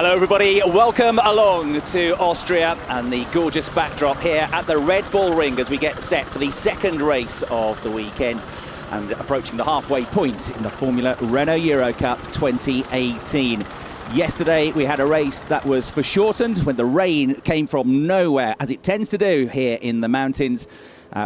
Hello everybody, welcome along to Austria and the gorgeous backdrop here at the Red Bull Ring as we get set for the second race of the weekend and approaching the halfway point in the Formula Renault Eurocup 2018. Yesterday we had a race that was foreshortened when the rain came from nowhere, as it tends to do here in the mountains,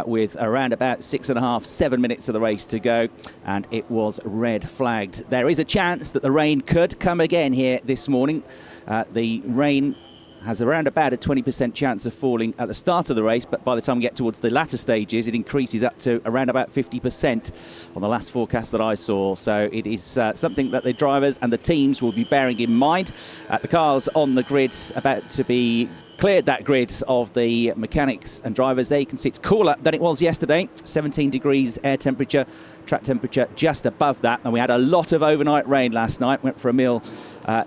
with around about 6.5, 7 minutes of the race to go, and it was red flagged. There is a chance that the rain could come again here this morning. The rain has around about a 20% chance of falling at the start of the race, but by the time we get towards the latter stages, it increases up to around about 50% on the last forecast that I saw. So it is something that the drivers and the teams will be bearing in mind. The cars on the grids about to be cleared, that grid of the mechanics and drivers. There you can see it's cooler than it was yesterday. 17 degrees air temperature, track temperature just above that. And we had a lot of overnight rain last night. Went for a meal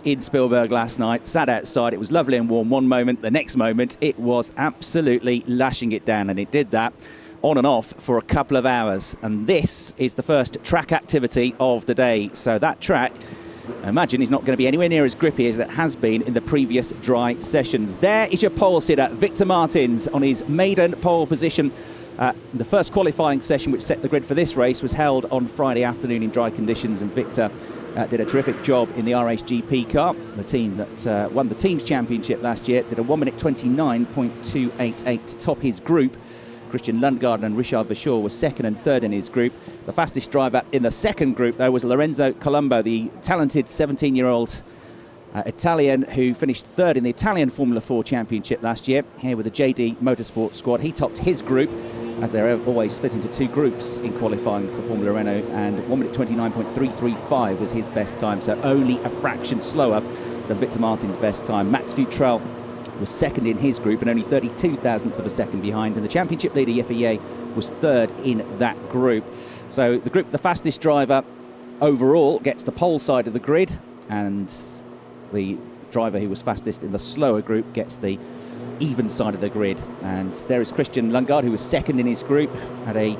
in Spielberg last night, sat outside. It was lovely and warm one moment. The next moment, it was absolutely lashing it down. And it did that on and off for a couple of hours. And this is the first track activity of the day. So that track, I imagine, is not going to be anywhere near as grippy as it has been in the previous dry sessions. There is your pole sitter, Victor Martins, on his maiden pole position. The first qualifying session which set the grid for this race was held on Friday afternoon in dry conditions, and Victor did a terrific job in the RHGP car. The team that won the Teams Championship last year did a 1 minute 29.288 to top his group. Christian Lundgaard and Richard Verschoor were second and third in his group. The fastest driver in the second group, though, was Lorenzo Colombo, the talented 17-year-old Italian who finished third in the Italian Formula 4 Championship last year, here with the JD Motorsport squad. He topped his group, as they're always split into two groups in qualifying for Formula Renault, and 1 minute 29.335 was his best time, so only a fraction slower than Victor Martin's best time. Max Futrell was second in his group and only 32 thousandths of a second behind, and the championship leader Yeffier was third in that group. So the group, the fastest driver overall, gets the pole side of the grid, and the driver who was fastest in the slower group gets the even side of the grid. And there is Christian Lundgaard, who was second in his group, had a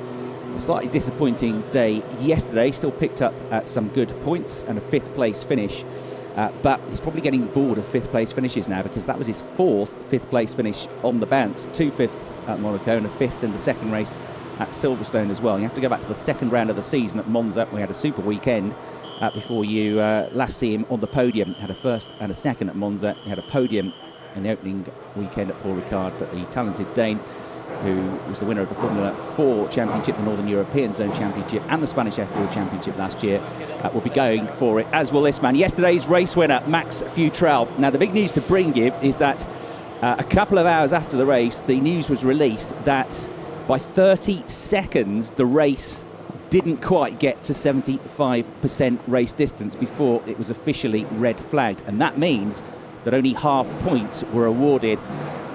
slightly disappointing day yesterday, still picked up some good points and a fifth place finish. But he's probably getting bored of fifth place finishes now, because that was his fourth fifth place finish on the bounce. 2 fifths at Monaco and a fifth in the second race at Silverstone as well. You have to go back to the second round of the season at Monza. We had a super weekend before you last see him on the podium. Had a first and a second at Monza. He had a podium in the opening weekend at Paul Ricard, but the talented Dane, who was the winner of the Formula 4 Championship, the Northern European Zone Championship and the Spanish F4 Championship last year, will be going for it, as will this man. Yesterday's race winner, Max Futrell. Now, the big news to bring you is that a couple of hours after the race, the news was released that by 30 seconds, the race didn't quite get to 75% race distance before it was officially red flagged. And that means that only half points were awarded.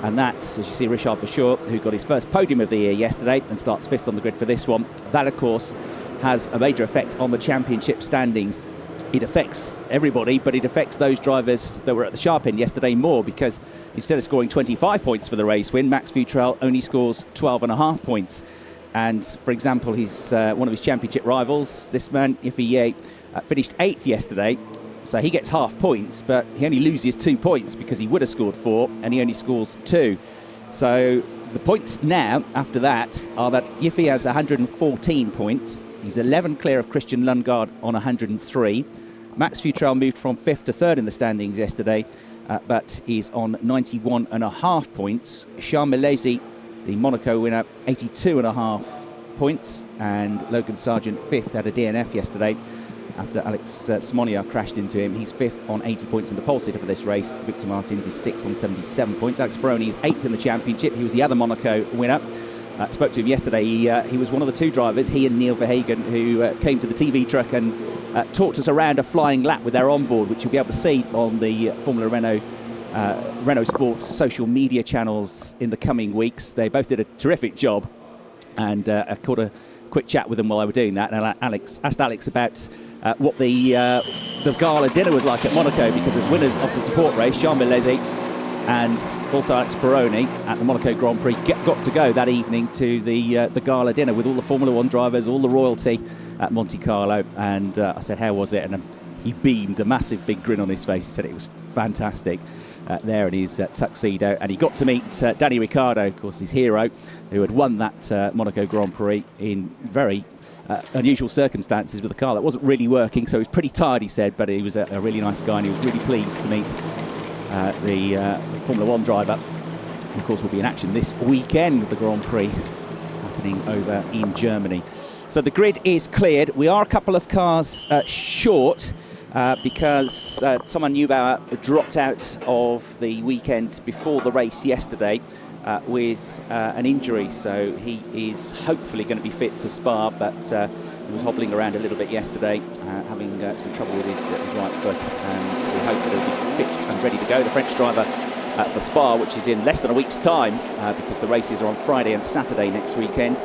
And that's, as you see, Richard Verschoor, who got his first podium of the year yesterday and starts fifth on the grid for this one. That, of course, has a major effect on the championship standings. It affects everybody, but it affects those drivers that were at the sharp end yesterday more, because instead of scoring 25 points for the race win, Max Futrell only scores 12.5 points. And, for example, he's one of his championship rivals, this man, Yeffier, finished 8th yesterday. So he gets half points, but he only loses 2 points because he would have scored 4 and he only scores 2. So the points now, after that, are that Yeffier has 114 points. He's 11 clear of Christian Lundgaard on 103. Max Futrell moved from 5th to 3rd in the standings yesterday, but is on 91.5 points. Charles Milesi, the Monaco winner, 82.5 points. And Logan Sargent, 5th, had a DNF yesterday after Alex Simonier crashed into him. He's 5th on 80 points in the pole sitter for this race. Victor Martins is 6th on 77 points. Alex Peroni is 8th in the championship. He was the other Monaco winner. Spoke to him yesterday. He was one of the two drivers, he and Neil Verhagen, who came to the TV truck and talked us around a flying lap with their onboard, which you'll be able to see on the Formula Renault Sports social media channels in the coming weeks. They both did a terrific job, and I caught a quick chat with them while I was doing that, and asked Alex about what the gala dinner was like at Monaco, because as winners of the support race, Charles Milesi and also Alex Peroni at the Monaco Grand Prix got to go that evening to the gala dinner with all the Formula 1 drivers, all the royalty at Monte Carlo. And I said, how was it? And he beamed, a massive big grin on his face. He said it was fantastic there in his tuxedo. And he got to meet Danny Ricciardo, of course, his hero, who had won that Monaco Grand Prix in very unusual circumstances with a car that wasn't really working. So he was pretty tired, he said, but he was a really nice guy, and he was really pleased to meet the Formula One driver. And of course, will be in action this weekend with the Grand Prix happening over in Germany. So the grid is cleared. We are a couple of cars short because Thomas Neubauer dropped out of the weekend before the race yesterday with an injury. So he is hopefully going to be fit for Spa, but he was hobbling around a little bit yesterday, having some trouble with his right foot. And we hope that he'll be fit and ready to go. The French driver for Spa, which is in less than a week's time, because the races are on Friday and Saturday next weekend.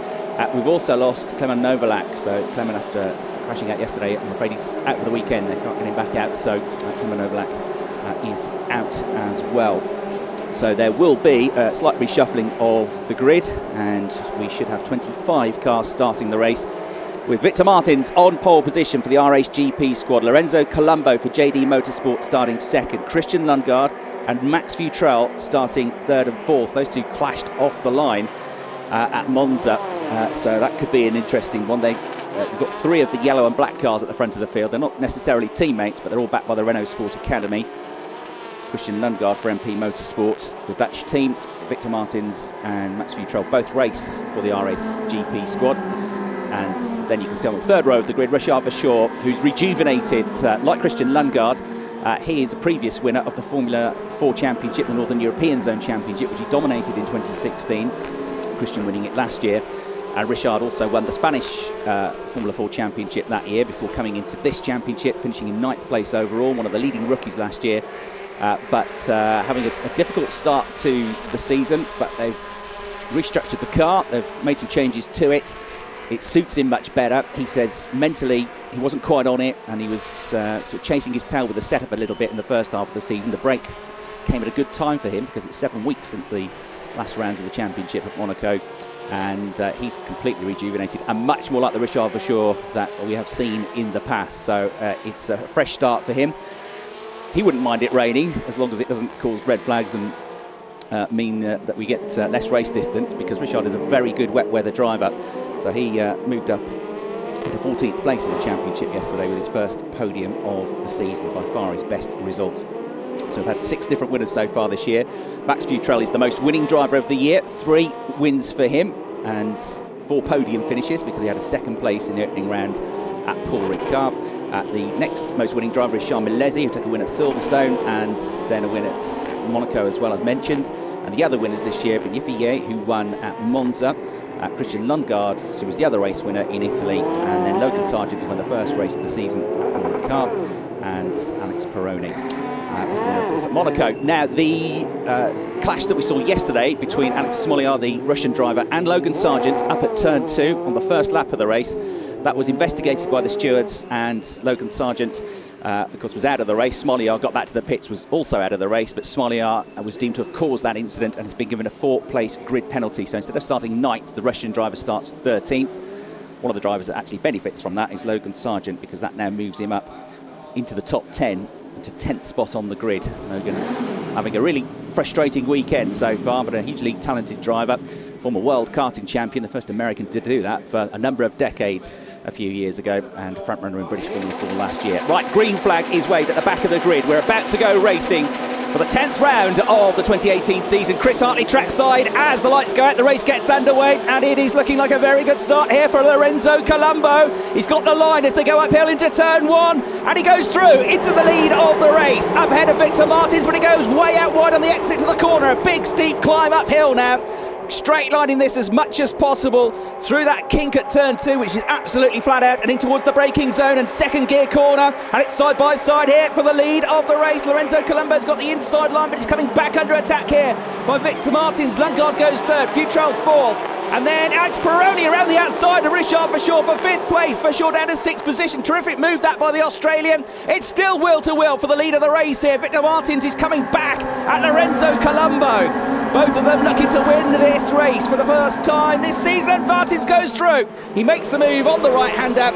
We've also lost Clement Novalak, so Clement, after crashing out yesterday, I'm afraid he's out for the weekend. They can't get him back out, so Clement Novalak is out as well. So there will be a slight reshuffling of the grid, and we should have 25 cars starting the race, with Victor Martins on pole position for the RHGP squad, Lorenzo Colombo for JD Motorsport starting second, Christian Lundgaard and Max Futrell starting third and fourth. Those two clashed off the line at Monza, so that could be an interesting one. We've got three of the yellow and black cars at the front of the field. They're not necessarily teammates, but they're all backed by the Renault Sport Academy. Christian Lundgaard for MP Motorsport, the Dutch team. Victor Martins and Max Futrell both race for the RSGP squad. And then you can see on the third row of the grid, Richard Verschoor, who's rejuvenated like Christian Lundgaard. He is a previous winner of the Formula 4 Championship, the Northern European Zone Championship, which he dominated in 2016. Christian winning it last year. And Richard also won the Spanish Formula 4 Championship that year before coming into this championship, finishing in 9th place overall, one of the leading rookies last year. But having a difficult start to the season, but they've restructured the car, they've made some changes to it. It suits him much better. He says mentally he wasn't quite on it, and he was sort of chasing his tail with the setup a little bit in the first half of the season. The break came at a good time for him because it's 7 weeks since the last rounds of the championship at Monaco, and he's completely rejuvenated and much more like the Richard Verschoor that we have seen in the past. So it's a fresh start for him. He wouldn't mind it raining as long as it doesn't cause red flags and mean that we get less race distance, because Richard is a very good wet weather driver. So he moved up into 14th place in the championship yesterday with his first podium of the season, by far his best result. So we've had 6 different winners so far this year. Max Futrell is the most winning driver of the year, 3 wins for him and 4 podium finishes, because he had a 2nd place in the opening round at Paul Ricard. The next most winning driver is Charles Milesi, who took a win at Silverstone and then a win at Monaco as well, as mentioned. And the other winners this year, Benifier, who won at Monza, Christian Lundgaard, who was the other race winner in Italy, and then Logan Sargent, who won the first race of the season at Paul Ricard, and Alex Peroni was the winner, of course, at Monaco. Now, the clash that we saw yesterday between Alex Smolyar, the Russian driver, and Logan Sargent up at turn 2 on the first lap of the race, that was investigated by the stewards, and Logan Sargent, of course, was out of the race. Smolyar got back to the pits, was also out of the race, but Smolyar was deemed to have caused that incident and has been given a 4th-place grid penalty. So instead of starting 9th, the Russian driver starts 13th. One of the drivers that actually benefits from that is Logan Sargent, because that now moves him up into the top 10, to 10th spot on the grid. Logan having a really frustrating weekend so far, but a hugely talented driver, former world karting champion, the first American to do that for a number of decades a few years ago, and front runner in British Formula 4 last year. Right, green flag is waved at the back of the grid. We're about to go racing for the 10th round of the 2018 season. Chris Hartley trackside as the lights go out, the race gets underway, and it is looking like a very good start here for Lorenzo Colombo. He's got the line as they go uphill into turn 1, and he goes through into the lead of the race, up ahead of Victor Martins, but he goes way out wide on the exit to the corner. A big steep climb uphill now. Straight lining this as much as possible through that kink at turn 2, which is absolutely flat out, and in towards the braking zone and 2nd gear corner, and it's side by side here for the lead of the race. Lorenzo Colombo's got the inside line, but he's coming back under attack here by Victor Martins. Lundgaard goes 3rd, Futrell 4th, and then Alex Peroni around the outside of Richard Verschoor for 5th place. Verschoor down to 6th position. Terrific move that by the Australian. It's still will to will for the lead of the race here. Victor Martins is coming back at Lorenzo Colombo. Both of them looking to win this race for the first time this season. Martins goes through. He makes the move on the right-hander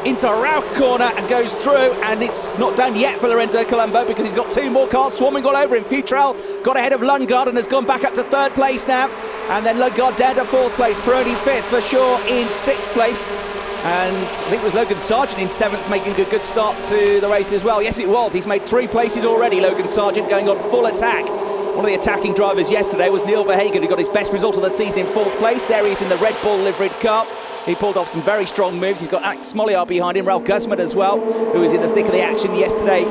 into Rauch corner and goes through, and it's not done yet for Lorenzo Colombo because he's got two more cars swarming all over him. Futrell got ahead of Lundgaard and has gone back up to third place now, and then Lundgaard down to fourth place, Peroni fifth, for sure in sixth place, and I think it was Logan Sargent in seventh, making a good start to the race as well. Yes, it was. He's made 3 places already, Logan Sargent, going on full attack. One of the attacking drivers yesterday was Neil Verhagen, who got his best result of the season in fourth place. There he is in the Red Bull liveried car. He pulled off some very strong moves. He's got Alex Smolliard behind him, Ralf Guzman as well, who was in the thick of the action yesterday,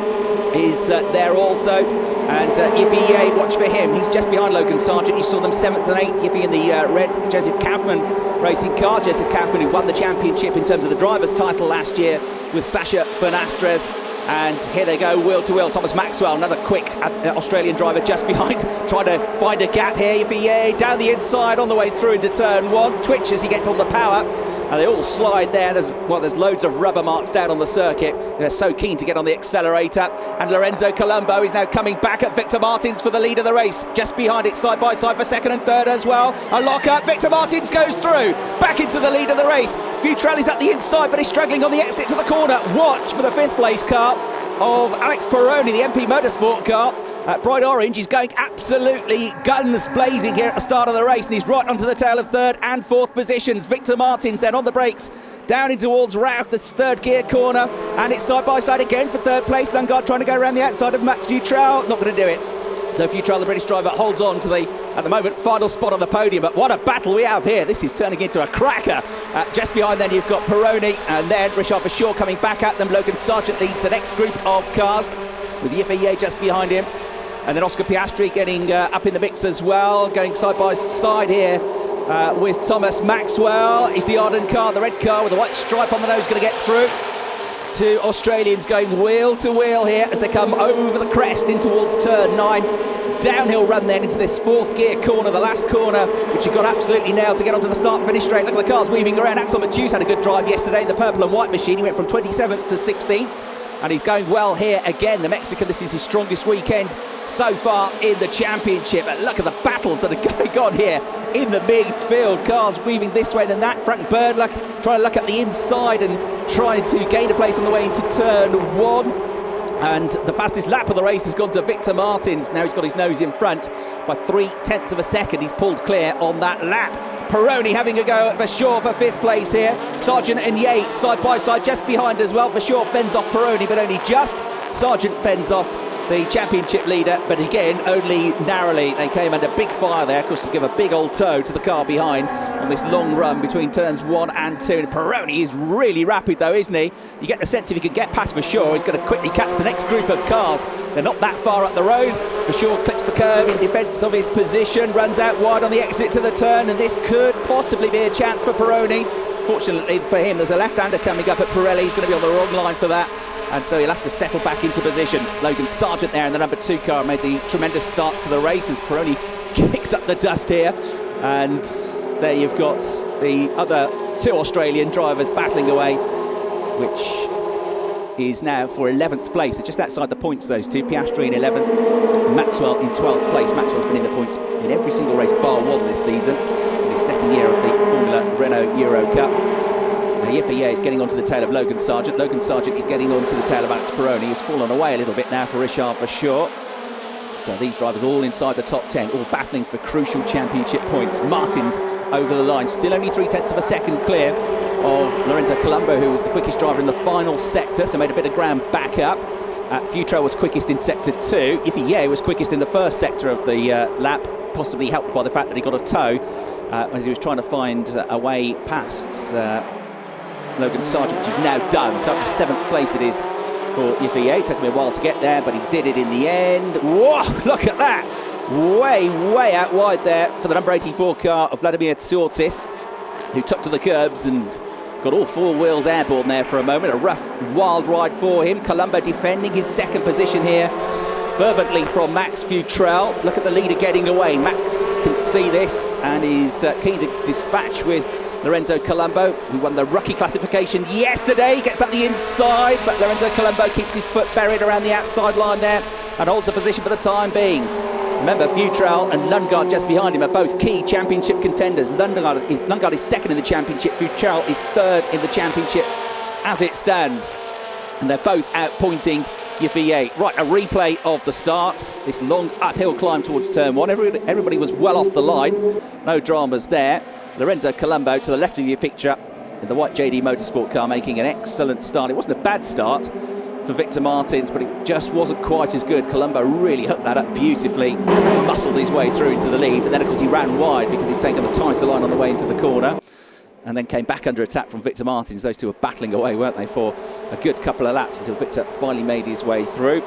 is there also. And Yiffy, watch for him. He's just behind Logan Sargent. You saw them 7th and 8th. Yiffy in the red Joseph Kaufman racing car. Joseph Kaufman, who won the championship in terms of the driver's title last year with Sasha Fenastres. And here they go, wheel to wheel. Thomas Maxwell, another quick Australian driver just behind, trying to find a gap here. Yiffy down the inside on the way through into turn 1. Twitch as he gets on the power. And they all slide there. There's loads of rubber marks down on the circuit. They're so keen to get on the accelerator. And Lorenzo Colombo is now coming back at Victor Martins for the lead of the race. Just behind it, side by side for second and third as well. A lock-up. Victor Martins goes through. Back into the lead of the race. Futrell is at the inside, but he's struggling on the exit to the corner. Watch for the 5th place car of Alex Peroni, the MP Motorsport car. Bright orange, he's going absolutely guns blazing here at the start of the race, and he's right onto the tail of 3rd and 4th positions. Victor Martins then on the brakes, down in towards Rauch, the 3rd gear corner, and it's side by side again for 3rd place. Lundgaard trying to go around the outside of Max Futrell, not going to do it. So Futrell, the British driver, holds on to the, at the moment, final spot on the podium. But what a battle we have here. This is turning into a cracker. Just behind then you've got Peroni, and then Richard Verschoor coming back at them. Logan Sargent leads the next group of cars with Yiffy just behind him. And then Oscar Piastri getting up in the mix as well, going side by side here with Thomas Maxwell. He's the Arden car, the red car with the white stripe on the nose, going to get through. 2 Australians going wheel to wheel here as they come over the crest in towards turn 9. Downhill run then into this 4th gear corner, the last corner, which he got absolutely nailed to get onto the start-finish straight. Look at the cars weaving around. Axel Matthews had a good drive yesterday, the purple and white machine. He went from 27th to 16th. And he's going well here again. The Mexican, this is his strongest weekend so far in the championship. And look at the battles that are going on here in the midfield. Cars weaving this way than that. Frank Birdluck trying to look at the inside and trying to gain a place on the way into turn 1. And the fastest lap of the race has gone to Victor Martins. Now he's got his nose in front by 0.3 of a second. He's pulled clear on that lap. Peroni having a go at Verschoor for 5th place here. Sargent and Yates side by side just behind as well. Verschoor fends off Peroni, but only just. Sargent fends off the championship leader, but again, only narrowly. They came under big fire there. Of course, to give a big old toe to the car behind on this long run between turns 1 and 2. And Peroni is really rapid though, isn't he? You get the sense if he could get past Verschoor, he's going to quickly catch the next group of cars. They're not that far up the road. Verschoor clips the curb in defence of his position, runs out wide on the exit to the turn, and this could possibly be a chance for Peroni. Fortunately for him, there's a left-hander coming up at Pirelli. He's going to be on the wrong line for that. And so he'll have to settle back into position. Logan Sargent there in the number 2 car made the tremendous start to the race as Peroni kicks up the dust here. And there you've got the other 2 Australian drivers battling away, which is now for 11th place. So just outside the points, those 2. Piastri in 11th, Maxwell in 12th place. Maxwell's been in the points in every single race bar 1 this season, in his 2nd year of the Formula Renault Eurocup. Yiffy is getting onto the tail of Logan Sargent. Logan Sargent is getting onto the tail of Alex Peroni, who's fallen away a little bit now for Richard Verschoor. So these drivers all inside the top 10, all battling for crucial championship points. Martins over the line, still only 0.3 of a second clear of Lorenzo Colombo, who was the quickest driver in the final sector, so made a bit of ground back up. Futrell was quickest in sector 2. Yiffy was quickest in the first sector of the lap, possibly helped by the fact that he got a tow as he was trying to find a way past Logan Sargent, which is now done. So up to 7th place it is for Yiffy. Took me a while to get there, but he did it in the end. Whoa, look at that. Way out wide there for the number 84 car of Vladimir Tsortis, who took to the curbs and got all 4 wheels airborne there for a moment. A rough, wild ride for him. Colombo defending his 2nd position here fervently from Max Futrell. Look at the leader getting away. Max can see this and is keen to dispatch with Lorenzo Colombo, who won the rookie classification yesterday. He gets up the inside, but Lorenzo Colombo keeps his foot buried around the outside line there and holds the position for the time being. Remember, Futrell and Lundgaard just behind him are both key championship contenders. Lundgaard is 2nd in the championship. Futrell is 3rd in the championship as it stands. And they're both outpointing Yifei. Right, a replay of the start. This long uphill climb towards turn one. Everybody was well off the line. No dramas there. Lorenzo Colombo to the left of your picture in the white JD Motorsport car, making an excellent start. It wasn't a bad start for Victor Martins, but it just wasn't quite as good. Colombo really hooked that up beautifully, muscled his way through into the lead, but then of course he ran wide because he'd taken the tighter line on the way into the corner, and then came back under attack from Victor Martins. Those two were battling away, weren't they, for a good couple of laps until Victor finally made his way through.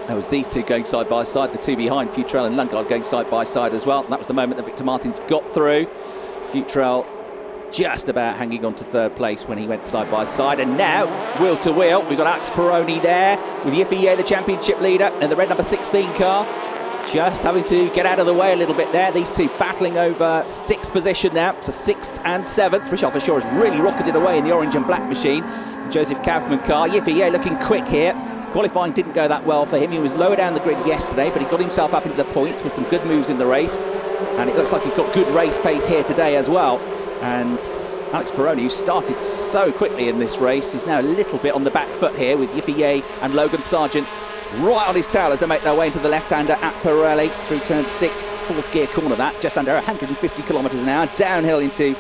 There was these two going side by side, the two behind, Futrell and Lundgaard going side by side as well. And that was the moment that Victor Martins got through. Futrell just about hanging on to third place when he went side by side. And now, wheel to wheel, we've got Alex Peroni there with Yifei, the championship leader, and the red number 16 car. Just having to get out of the way a little bit there. These two battling over sixth position now to 6th and 7th. Richard Verschoor has really rocketed away in the orange and black machine. Joseph Kaufman car. Yifei looking quick here. Qualifying didn't go that well for him. He was lower down the grid yesterday, but he got himself up into the points with some good moves in the race. And it looks like he's got good race pace here today as well. And Alex Peroni, who started so quickly in this race, is now a little bit on the back foot here with Yifei and Logan Sargent right on his tail as they make their way into the left-hander at Pirelli through turn 6, fourth gear corner, that just under 150 kilometres an hour, downhill into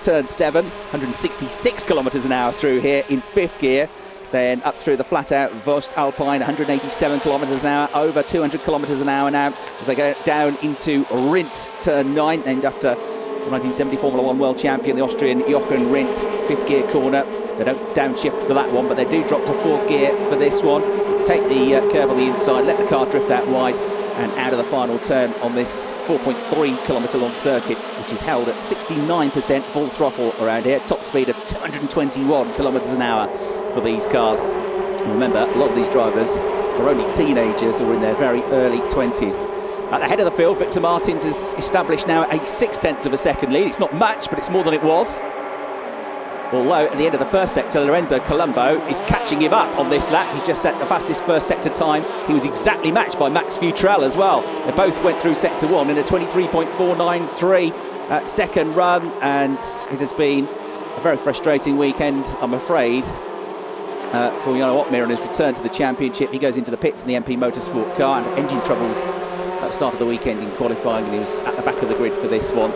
turn 7, 166 kilometres an hour through here in 5th gear. Then up through the flat-out Vost Alpine, 187 kilometres an hour, over 200 kilometres an hour now as they go down into Rindt, turn 9, named after the 1970 Formula 1 world champion, the Austrian Jochen Rindt, 5th gear corner. They don't downshift for that one, but they do drop to 4th gear for this one. Take the curb on the inside, let the car drift out wide and out of the final turn on this 4.3 kilometre long circuit, which is held at 69% full throttle around here. Top speed of 221 kilometres an hour for these cars. And remember, a lot of these drivers are only teenagers or in their very early 20s. At the head of the field, Victor Martins has established now a 0.6 of a second lead. It's not much, but it's more than it was. Although at the end of the first sector, Lorenzo Colombo is catching him up on this lap. He's just set the fastest first sector time. He was exactly matched by Max Futrell as well. They both went through sector 1 in a 23.493 second run, and it has been a very frustrating weekend, I'm afraid, for Jarno Opmeer on his return to the championship. He goes into the pits in the MP Motorsport car, and engine troubles at the start of the weekend in qualifying, and he was at the back of the grid for this one.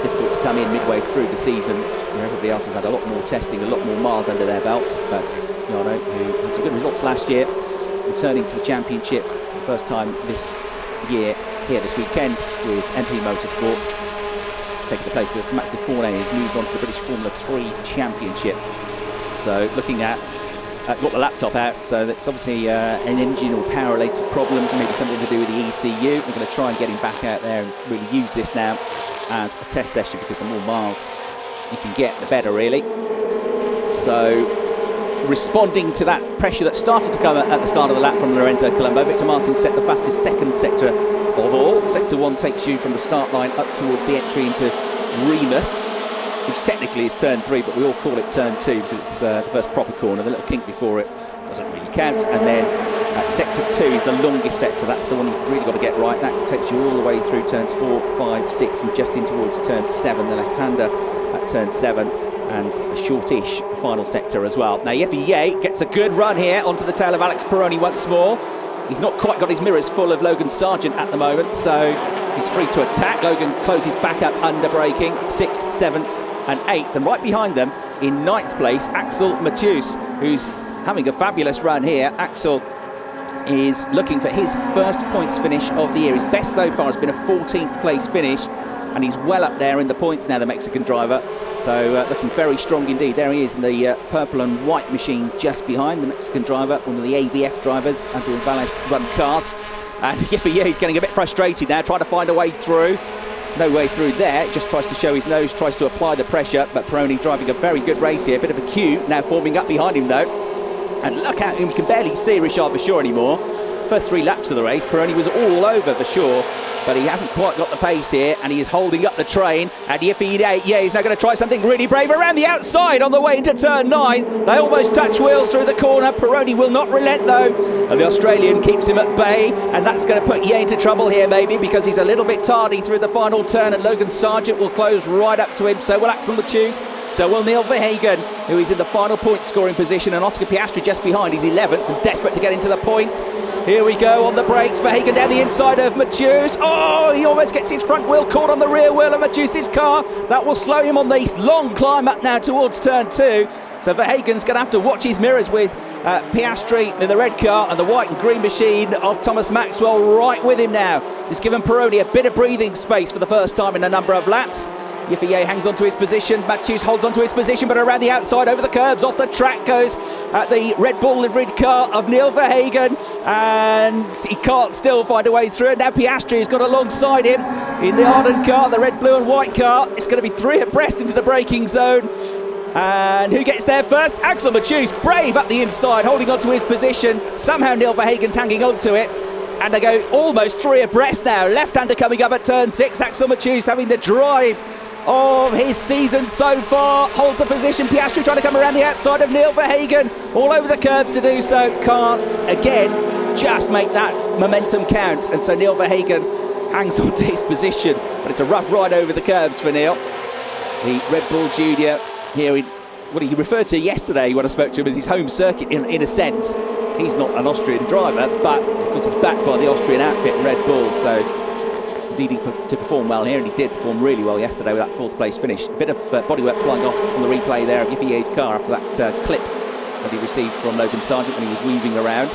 Difficult to come in midway through the season. Everybody else has had a lot more testing, a lot more miles under their belts, but Jarno, who had some good results last year, returning to the championship for the first time this year, here this weekend with MP Motorsport, taking the place of Max de Fournet, who's moved on to the British Formula 3 Championship. So looking at got the laptop out, so that's obviously an engine or power related problem, maybe something to do with the ECU. We're going to try and get him back out there and really use this now as a test session, because the more miles you can get, the better, really. So responding to that pressure that started to come at the start of the lap from Lorenzo Colombo, Victor Martins set the fastest second sector of all. Sector 1 takes you from the start line up towards the entry into Remus, which technically is turn 3, but we all call it turn 2 because it's the first proper corner. The little kink before it doesn't really count. And then sector 2 is the longest sector. That's the one you've really got to get right. That takes you all the way through turns 4, 5, 6 and just in towards turn 7, the left-hander at turn 7, and a shortish final sector as well. Now Yifei gets a good run here onto the tail of Alex Peroni once more. He's not quite got his mirrors full of Logan Sargent at the moment, so he's free to attack. Logan closes back up under braking, 6th, 7th and 8th, and right behind them in 9th place, Axel Matthews, who's having a fabulous run here. Axel is looking for his first points finish of the year. His best so far has been a 14th place finish, and he's well up there in the points now, the Mexican driver. So looking very strong indeed. There he is in the purple and white machine just behind the Mexican driver, one of the AVF drivers, Adrian Valles run cars. And Yifei, he's getting a bit frustrated now, trying to find a way through. No way through there, just tries to show his nose, tries to apply the pressure, but Peroni driving a very good race here. Bit of a queue now forming up behind him though. And look at him, we can barely see Richard Verschoor anymore. First 3 laps of the race, Peroni was all over Verschoor, but he hasn't quite got the pace here, and he is holding up the train. And Yifei, he's now going to try something really brave around the outside on the way into turn 9. They almost touch wheels through the corner. Peroni will not relent though, and the Australian keeps him at bay, and that's going to put Ye into trouble here maybe, because he's a little bit tardy through the final turn, and Logan Sargent will close right up to him. So will Axel Matthews, so will Neil Verhagen. who is in the final point scoring position, and Oscar Piastri just behind. He's 11th and desperate to get into the points. Here we go on the brakes. Verhagen down the inside of Matthews. Oh, he almost gets his front wheel caught on the rear wheel of Matthews' car. That will slow him on the long climb up now towards turn 2. So Verhagen's going to have to watch his mirrors with Piastri in the red car and the white and green machine of Thomas Maxwell right with him now. Just giving Peroni a bit of breathing space for the first time in a number of laps. Yiffier hangs onto his position, Matthews holds onto his position, but around the outside, over the curbs, off the track goes the Red Bull liveried car of Neil Verhagen, and he can't still find a way through. And now Piastri has got alongside him in the Arden car, the red, blue and white car. It's going to be 3 abreast into the braking zone. And who gets there first? Axel Matthews, brave up the inside, holding onto his position. Somehow Neil Verhagen's hanging onto it. And they go almost 3 abreast now. Left-hander coming up at turn 6. Axel Matthews having the drive of his season so far, holds the position. Piastri trying to come around the outside of Neil Verhagen, all over the curbs to do so. Can't again just make that momentum count, and so Neil Verhagen hangs on to his position, but it's a rough ride over the curbs for Neil. The Red Bull Junior here in what he referred to yesterday when I spoke to him as his home circuit in a sense. He's not an Austrian driver, but of course he's backed by the Austrian outfit Red Bull, so needing to perform well here, and he did perform really well yesterday with that 4th place finish. A bit of bodywork flying off on the replay there of Yiffier's car after that clip that he received from Logan Sargent when he was weaving around.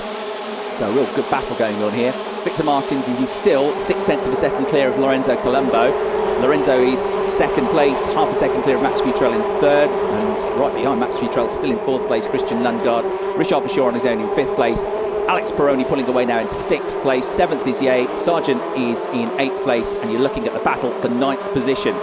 So a real good battle going on here. Victor Martins is still 0.6 of a second clear of Lorenzo Colombo. Lorenzo is 2nd place, half a second clear of Max Futrell in 3rd, and right behind Max Futrell still in 4th place, Christian Lundgaard. Richard Verschoor on his own in 5th place. Alex Peroni pulling away now in 6th place. 7th is Ye. Sargent is in 8th place, and you're looking at the battle for 9th position.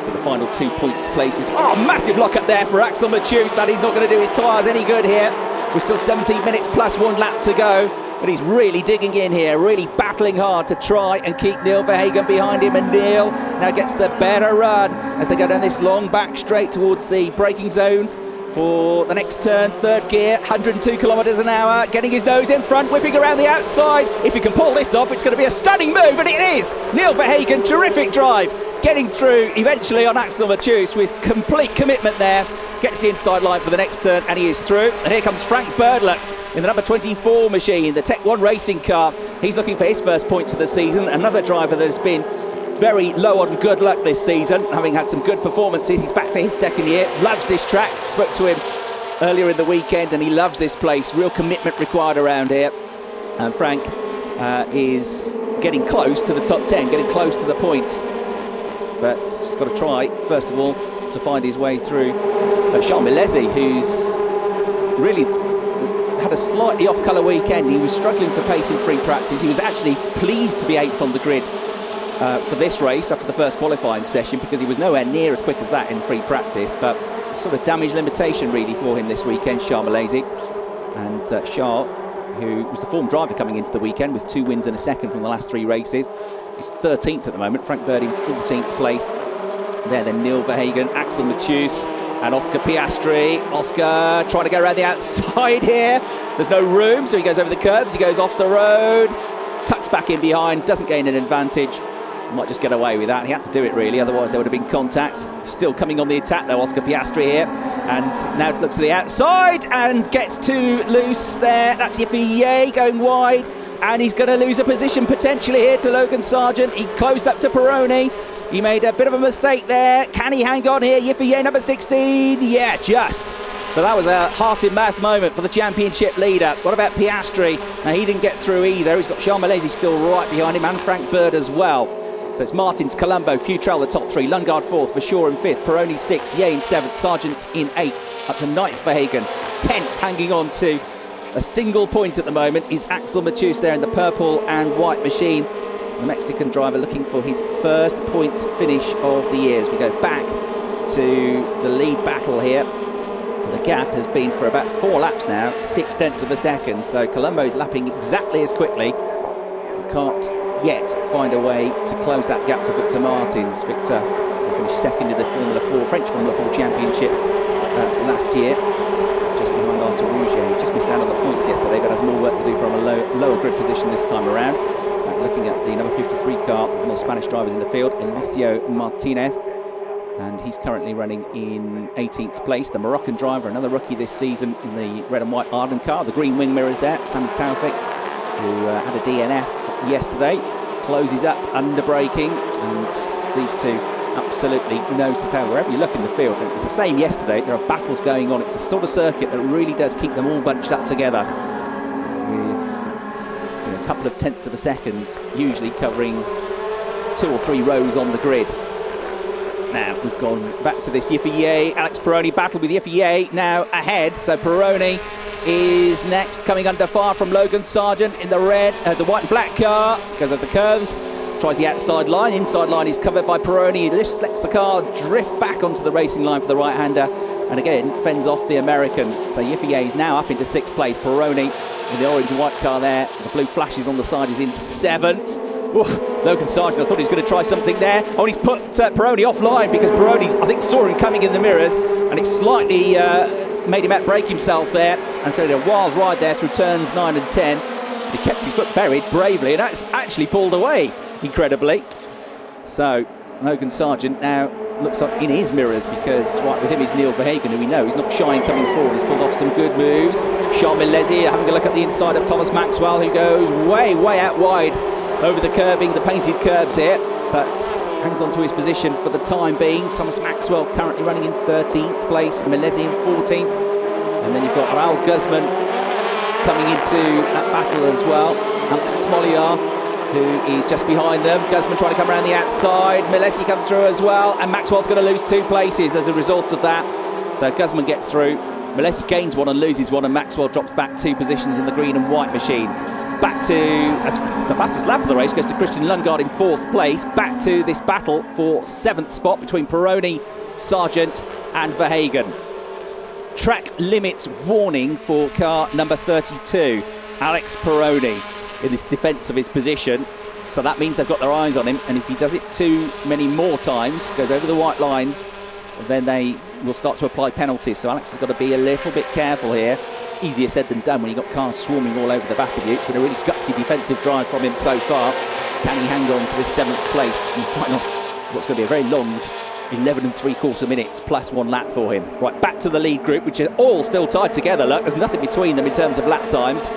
So the final 2 points places. Oh, massive lock up there for Axel Matthews. That he's not going to do his tyres any good here. We're still 17 minutes plus 1 lap to go. But he's really digging in here, really battling hard to try and keep Neil Verhagen behind him. And Neil now gets the better run as they go down this long back straight towards the braking zone for the next turn. 3rd gear, 102 kilometres an hour, getting his nose in front, whipping around the outside. If he can pull this off, it's going to be a stunning move, and it is. Neil Verhagen, terrific drive, getting through eventually on Axel Matthews with complete commitment there. Gets the inside line for the next turn, and he is through. And here comes Frank Birdluck in the number 24 machine, the Tech 1 racing car. He's looking for his first points of the season. Another driver that has been very low on good luck this season, having had some good performances. He's back for his 2nd year, loves this track. Spoke to him earlier in the weekend, and he loves this place. Real commitment required around here. And Frank is getting close to the top 10, getting close to the points. But he's got to try, first of all, to find his way through Charles Milesi, who's really had a slightly off-colour weekend. He was struggling for pace in free practice. He was actually pleased to be 8th on the grid for this race after the first qualifying session, because he was nowhere near as quick as that in free practice. But sort of damage limitation really for him this weekend, Charles Milesi. And Charles, who was the form driver coming into the weekend with 2 wins and a 2nd from the last 3 races, is 13th at the moment. Frank Bird in 14th place. Then Neil Verhagen, Axel Matthews and Oscar Piastri. Oscar trying to go around the outside here. There's no room, so he goes over the curbs, he goes off the road, tucks back in behind, doesn't gain an advantage. Might just get away with that. He had to do it really, otherwise there would have been contact. Still coming on the attack though, Oscar Piastri here, and now looks to the outside and gets too loose there. That's Yiffier going wide, and he's going to lose a position potentially here to Logan Sargent. He closed up to Peroni. He made a bit of a mistake there. Can he hang on here? Yiffier number 16. Yeah, just. But that was a heart-in-mouth moment for the championship leader. What about Piastri? Now, he didn't get through either. He's got Charles Milesi still right behind him, and Frank Bird as well. So it's Martins, Colombo, Futrell the top 3, Lundgaard 4th, Verschoor in 5th, Peroni 6th, Ye in 7th, Sargent in 8th, up to 9th for Hagen. 10th, hanging on to a single point at the moment, is Axel Matthews there in the purple and white machine. The Mexican driver looking for his first points finish of the year. As we go back to the lead battle here, the gap has been for about 4 laps now, 0.6 of a second. So Colombo's lapping exactly as quickly. Can't yet find a way to close that gap to Victor Martins. Victor finished 2nd in the Formula 4, French Formula 4 Championship last year, just behind Arthur Rouget. Just missed out on the points yesterday, but has more work to do from a lower grid position this time around. Looking at the number 53 car, one of the Spanish drivers in the field, Eliseo Martinez. and he's currently running in 18th place. The Moroccan driver, another rookie this season in the red and white Arden car. The green wing mirrors there, Sami Taufik, who had a DNF yesterday, closes up under braking, and these two absolutely nose to tail wherever you look in the field. And it was the same yesterday. There are battles going on. It's a sort of circuit that really does keep them all bunched up together, with a couple of tenths of a second usually covering 2 or 3 rows on the grid. Now we've gone back to this Yiffy Alex Peroni battle with Yiffy now ahead. So Peroni is next, coming under fire from Logan Sargent in the the white and black car. Goes over the curves, tries the outside line. Inside line is covered by Peroni. He just lets the car drift back onto the racing line for the right-hander, and again fends off the American. So Yiffy is now up into 6th place. Peroni in the orange and white car there. The blue flashes on the side is in 7th. Oof, Logan Sargent, I thought he was going to try something there. Oh, and he's put Peroni offline because Peroni, I think, saw him coming in the mirrors, and it slightly made him outbrake himself there. And so he had a wild ride there through turns 9 and 10. He kept his foot buried bravely, and that's actually pulled away, incredibly. So Logan Sargent now looks up in his mirrors, because right with him is Neil Verhagen, who we know is not shy in coming forward. He's pulled off some good moves. Charles Milesi having a look at the inside of Thomas Maxwell, who goes way out wide over the curbing, the painted curbs here, but hangs on to his position for the time being. Thomas Maxwell currently running in 13th place, Milesi in 14th, and then you've got Raul Guzman coming into that battle as well. Alex Smoliar, who is just behind them. Guzman trying to come around the outside. Milesi comes through as well, and Maxwell's going to lose 2 places as a result of that. So Guzman gets through, Milesi gains 1 and loses 1, and Maxwell drops back 2 positions in the green and white machine. Back to the fastest lap of the race goes to Christian Lundgaard in 4th place. Back to this battle for 7th spot between Peroni, Sargent and Verhagen. Track limits warning for car number 32, Alex Peroni, in this defence of his position. So that means they've got their eyes on him, and if he does it too many more times, goes over the white lines, then they will start to apply penalties. So Alex has got to be a little bit careful here. Easier said than done when you've got cars swarming all over the back of you. It's been a really gutsy defensive drive from him so far. Can he hang on to this 7th place and final what's going to be a very long 11 3/4 minutes plus 1 lap for him? Right, back to the lead group, which are all still tied together. Look, there's nothing between them in terms of lap times,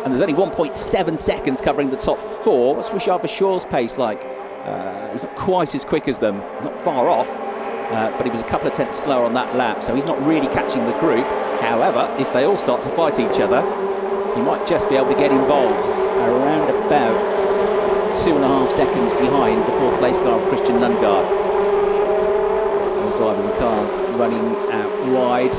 and there's only 1.7 seconds covering the top 4. What's Richard Verschoor's pace like? He's not quite as quick as them, not far off, but he was a couple of tenths slower on that lap, so he's not really catching the group. However, if they all start to fight each other, he might just be able to get involved. He's around about 2.5 seconds behind the 4th place car of Christian Lundgaard. All drivers and cars running out wide.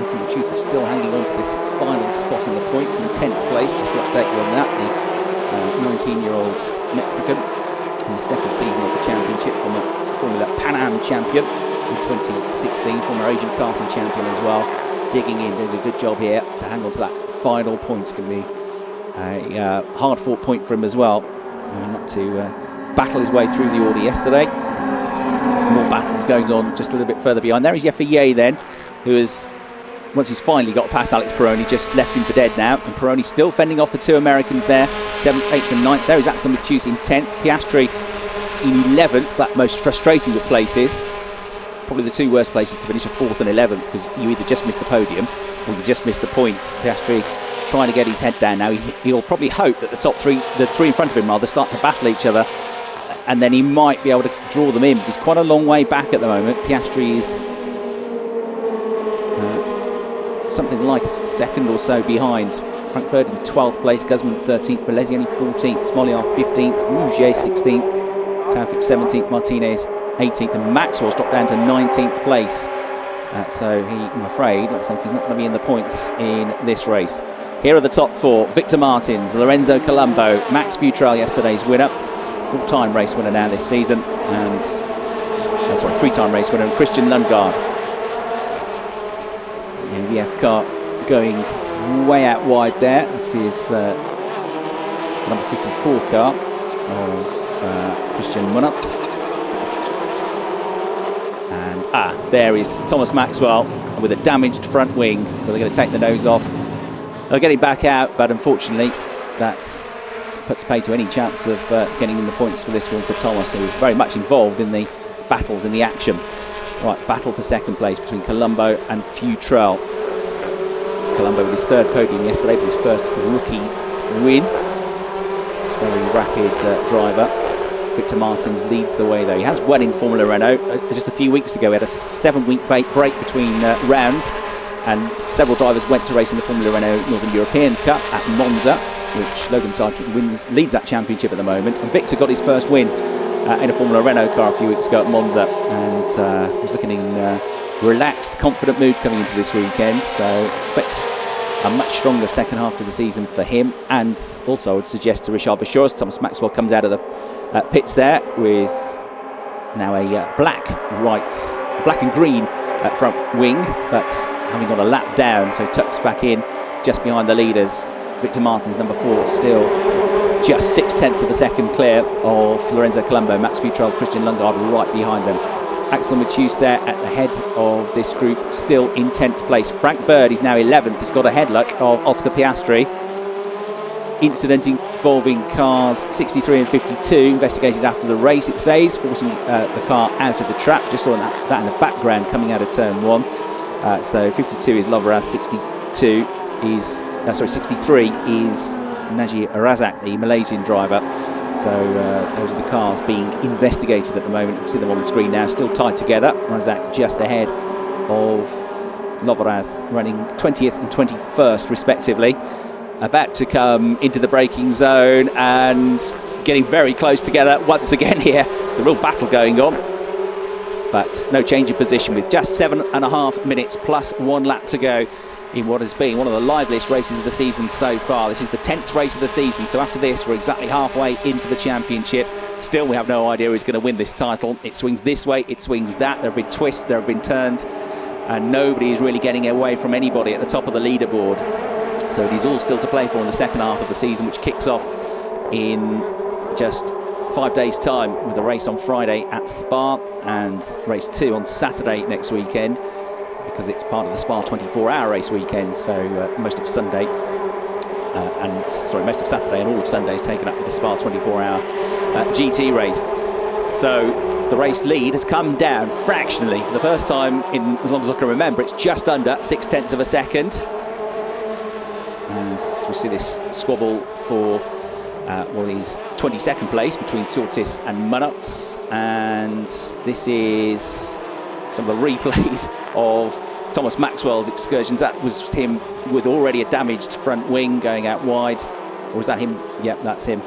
Martin Machusa still hanging on to this final spot in the points in 10th place. Just to update you on that, the 19-year-old Mexican in his 2nd season of the championship, Formula Pan Am champion in 2016, former Asian karting champion as well. Digging in, doing a good job here to hang on to that final point. It's going to be a hard-fought point for him as well. Going up to battle his way through the order yesterday. More battles going on just a little bit further behind. There is Yiffy then, who is, once he's finally got past Alex Peroni, just left him for dead now. And Peroni still fending off the 2 Americans there, 7th, 8th and 9th. There is Axel Machusa in 10th, Piastri in 11th, that most frustrating of places. Probably the 2 worst places to finish are 4th and 11th, because you either just missed the podium or you just missed the points. Piastri trying to get his head down now. He'll probably hope that the 3 in front of him rather start to battle each other, and then he might be able to draw them in. He's quite a long way back at the moment. Piastri is something like a second or so behind. Frank Bird in 12th place, Guzman 13th, Milesi only 14th, Smoliar 15th, Rouget 16th, Taufik 17th, Martinez 18th, and Maxwell's dropped down to 19th place. So he, I'm afraid, looks like he's not going to be in the points in this race. Here are the top 4. Victor Martins, Lorenzo Colombo, Max Futrell, yesterday's winner, full-time race winner now this season, and 3-time race winner, and Christian Lundgaard. The AVF car going way out wide there. This is the number 54 car of Christian Munatz. And there is Thomas Maxwell with a damaged front wing, so they're going to take the nose off. They're getting back out, but unfortunately that puts pay to any chance of getting in the points for this one for Thomas, who was very much involved in the battles in the action. Right, battle for second place between Colombo and Futrell. Colombo with his third podium yesterday, but his first rookie win. Very rapid driver. Victor Martins leads the way though. He has won in Formula Renault. Just a few weeks ago, he had a 7-week break between rounds, and several drivers went to race in the Formula Renault Northern European Cup at Monza, which Logan Sargent leads that championship at the moment. And Victor got his first win in a Formula Renault car a few weeks ago at Monza, and was looking in relaxed, confident mood coming into this weekend. So expect a much stronger second half to the season for him. And also I would suggest to Richard Verschoor, Thomas Maxwell comes out of the pits there with now a black and green front wing, but having got a lap down, so tucks back in just behind the leaders. Victor Martins, number 4, still just 0.6 of a second clear of Lorenzo Colombo, Max Futrell, Christian Lundgaard right behind them. Axel Mathieu there at the head of this group, still in 10th place. Frank Bird is now 11th. He's got a headlock of Oscar Piastri. Incident involving cars 63 and 52 investigated after the race, it says, forcing the car out of the track. Just saw that in the background coming out of turn 1. So 52 is Loveraz, 63 is Najib Razak, the Malaysian driver. So those are the cars being investigated at the moment. You can see them on the screen now, still tied together. Razak just ahead of Loveraz, running 20th and 21st respectively. About to come into the braking zone and getting very close together once again here. It's a real battle going on, but no change of position with just 7.5 minutes plus 1 lap to go in what has been one of the liveliest races of the season so far. This is the 10th race of the season, so after this we're exactly halfway into the championship. Still, we have no idea who's going to win this title. It swings this way, it swings that. There have been twists, there have been turns, and nobody is really getting away from anybody at the top of the leaderboard. So it is all still to play for in the second half of the season, which kicks off in just 5 days' time with a race on Friday at Spa and race 2 on Saturday next weekend, because it's part of the Spa 24-hour race weekend. So most of Saturday and all of Sunday is taken up with the Spa 24-hour GT race. So the race lead has come down fractionally for the first time in as long as I can remember. It's just under 0.6 of a second. As we see this squabble for what is 22nd place between Tsortis and Munotz, and this is some of the replays of Thomas Maxwell's excursions. That was him with already a damaged front wing going out wide, or is that him? Yep, that's him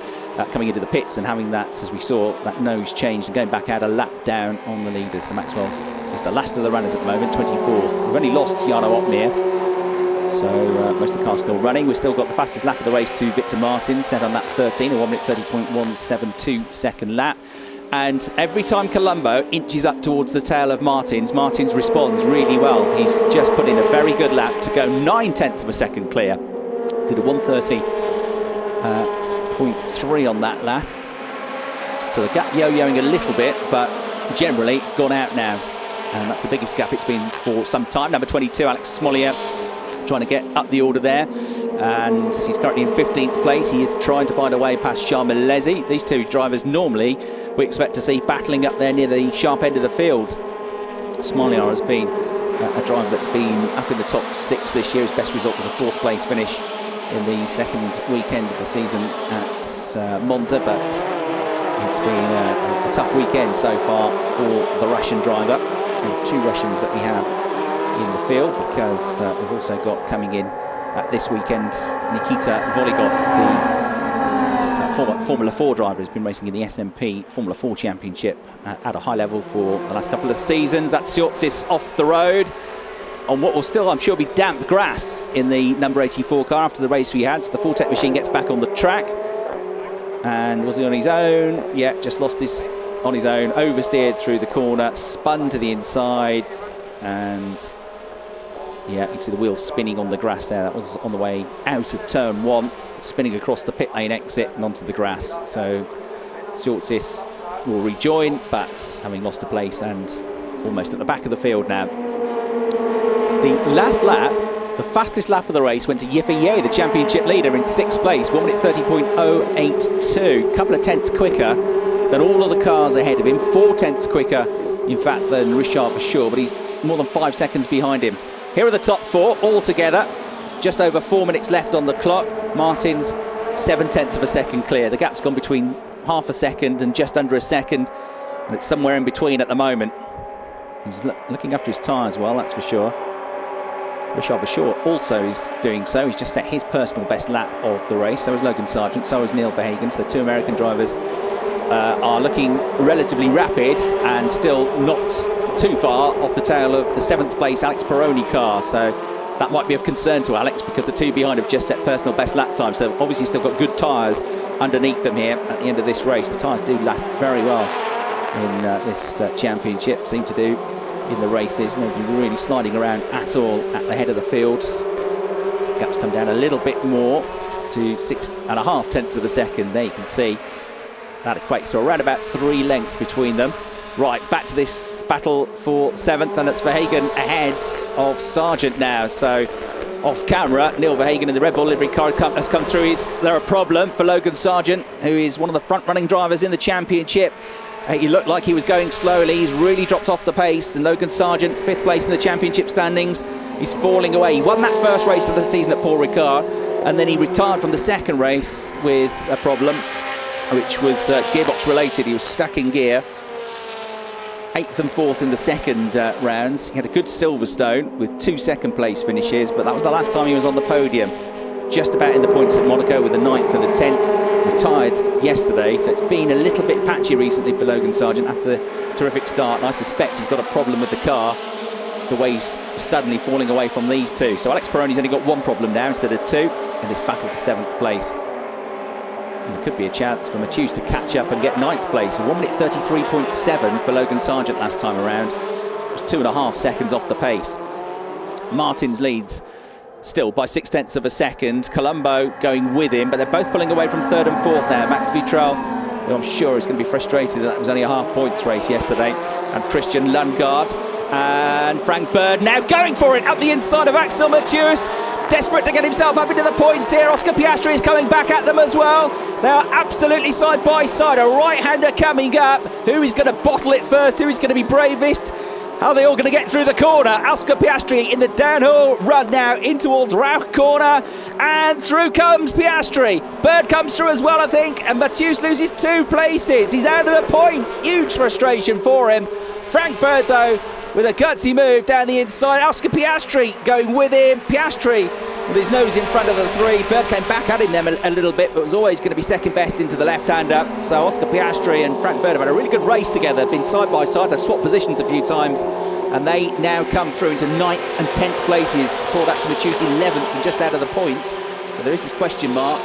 coming into the pits and having that, as we saw, that nose changed and going back out a lap down on the leaders. So Maxwell is the last of the runners at the moment, 24th. We've only lost Jarno Opmeer. So most of the cars still running. We've still got the fastest lap of the race to Victor Martins, set on lap 13, a 1 minute 30.172 second lap. And every time Colombo inches up towards the tail of Martins, Martins responds really well. He's just put in a very good lap to go 0.9 of a second clear. Did a 130.3 on that lap. So the gap yo-yoing a little bit, but generally it's gone out now. And that's the biggest gap it's been for some time. Number 22, Alex Smollier, trying to get up the order there, and he's currently in 15th place. He is trying to find a way past Charmelesi. These two drivers normally we expect to see battling up there near the sharp end of the field. Smollier has been a driver that's been up in the top 6 this year. His best result was a 4th place finish in the second weekend of the season at Monza, but it's been a tough weekend so far for the Russian driver. We have 2 Russians that we have in the field, because we've also got coming in this weekend Nikita Volygov, the former Formula 4 driver, who's been racing in the SMP Formula 4 Championship at a high level for the last couple of seasons. That's Tsortis off the road on what will still, I'm sure, be damp grass in the number 84 car after the race we had. So the Fortec machine gets back on the track, and was he on his own? Yeah, just lost his on his own, oversteered through the corner, spun to the inside, and yeah, you can see the wheels spinning on the grass there. That was on the way out of turn 1, spinning across the pit lane exit and onto the grass. So Tsortis will rejoin, but having lost a place and almost at the back of the field now. The last lap, the fastest lap of the race, went to Yifei Ye, the championship leader, in 6th place, 1 minute 30.082. A couple of tenths quicker than all of the cars ahead of him, 4 tenths quicker in fact, than Richard for sure, but he's more than 5 seconds behind him. Here are the top four all together. Just over 4 minutes left on the clock. Martin's 0.7 of a second clear. The gap's gone between half a second and just under a second, and it's somewhere in between at the moment. He's looking after his tyres well, that's for sure. Richard Verschoor also is doing so. He's just set his personal best lap of the race. So is Logan Sargent, so is Neil Verhagen. So the two American drivers are looking relatively rapid and still not too far off the tail of the 7th place Alex Peroni car. So that might be of concern to Alex, because the two behind have just set personal best lap time. So they've obviously still got good tyres underneath them here at the end of this race. The tyres do last very well in this championship, seem to do in the races. Nobody really sliding around at all at the head of the field. Gaps come down a little bit more to 6.5 of a second. There you can see that equates to around about 3 lengths between them. Right, back to this battle for 7th, and it's Verhagen ahead of Sargent now. So off camera, Neil Verhagen in the Red Bull livery car has come through. Is there a problem for Logan Sargent, who is one of the front-running drivers in the championship? He looked like he was going slowly. He's really dropped off the pace, and Logan Sargent, 5th place in the championship standings. He's falling away. He won that first race of the season at Paul Ricard, and then he retired from the second race with a problem, which was gearbox related. He was stuck in gear. 8th and 4th in the second rounds. He had a good Silverstone with 2 second-place finishes, but that was the last time he was on the podium. Just about in the points at Monaco with a 9th and a 10th. Retired yesterday, so it's been a little bit patchy recently for Logan Sargent after the terrific start. And I suspect he's got a problem with the car, the way he's suddenly falling away from these two. So Alex Peroni's only got 1 problem now instead of 2 in this battle for 7th place. And there could be a chance for Matthews to catch up and get 9th place. 1 minute 33.7 for Logan Sargent last time around. It was 2.5 seconds off the pace. Martins leads still by 0.6 of a second. Colombo going with him, but they're both pulling away from 3rd and 4th now. Max Vitrel, who I'm sure is going to be frustrated that was only a half-points race yesterday, and Christian Lundgaard and Frank Bird now going for it up the inside of Axel Matthews. Desperate to get himself up into the points here. Oscar Piastri is coming back at them as well. They are absolutely side by side. A right-hander coming up. Who is going to bottle it first? Who is going to be bravest? How are they all going to get through the corner? Oscar Piastri in the downhill run now in towards Rauch corner, and through comes Piastri. Bird comes through as well, I think, and Matthews loses 2 places. He's out of the points. Huge frustration for him. Frank Bird, though, with a gutsy move down the inside. Oscar Piastri going with him. Piastri with his nose in front of the 3. Bird came back at him then a little bit, but was always going to be second best into the left-hander. So Oscar Piastri and Frank Bird have had a really good race together, been side by side. They've swapped positions a few times, and they now come through into 9th and 10th places. Paul Matthews 11th and just out of the points. But there is this question mark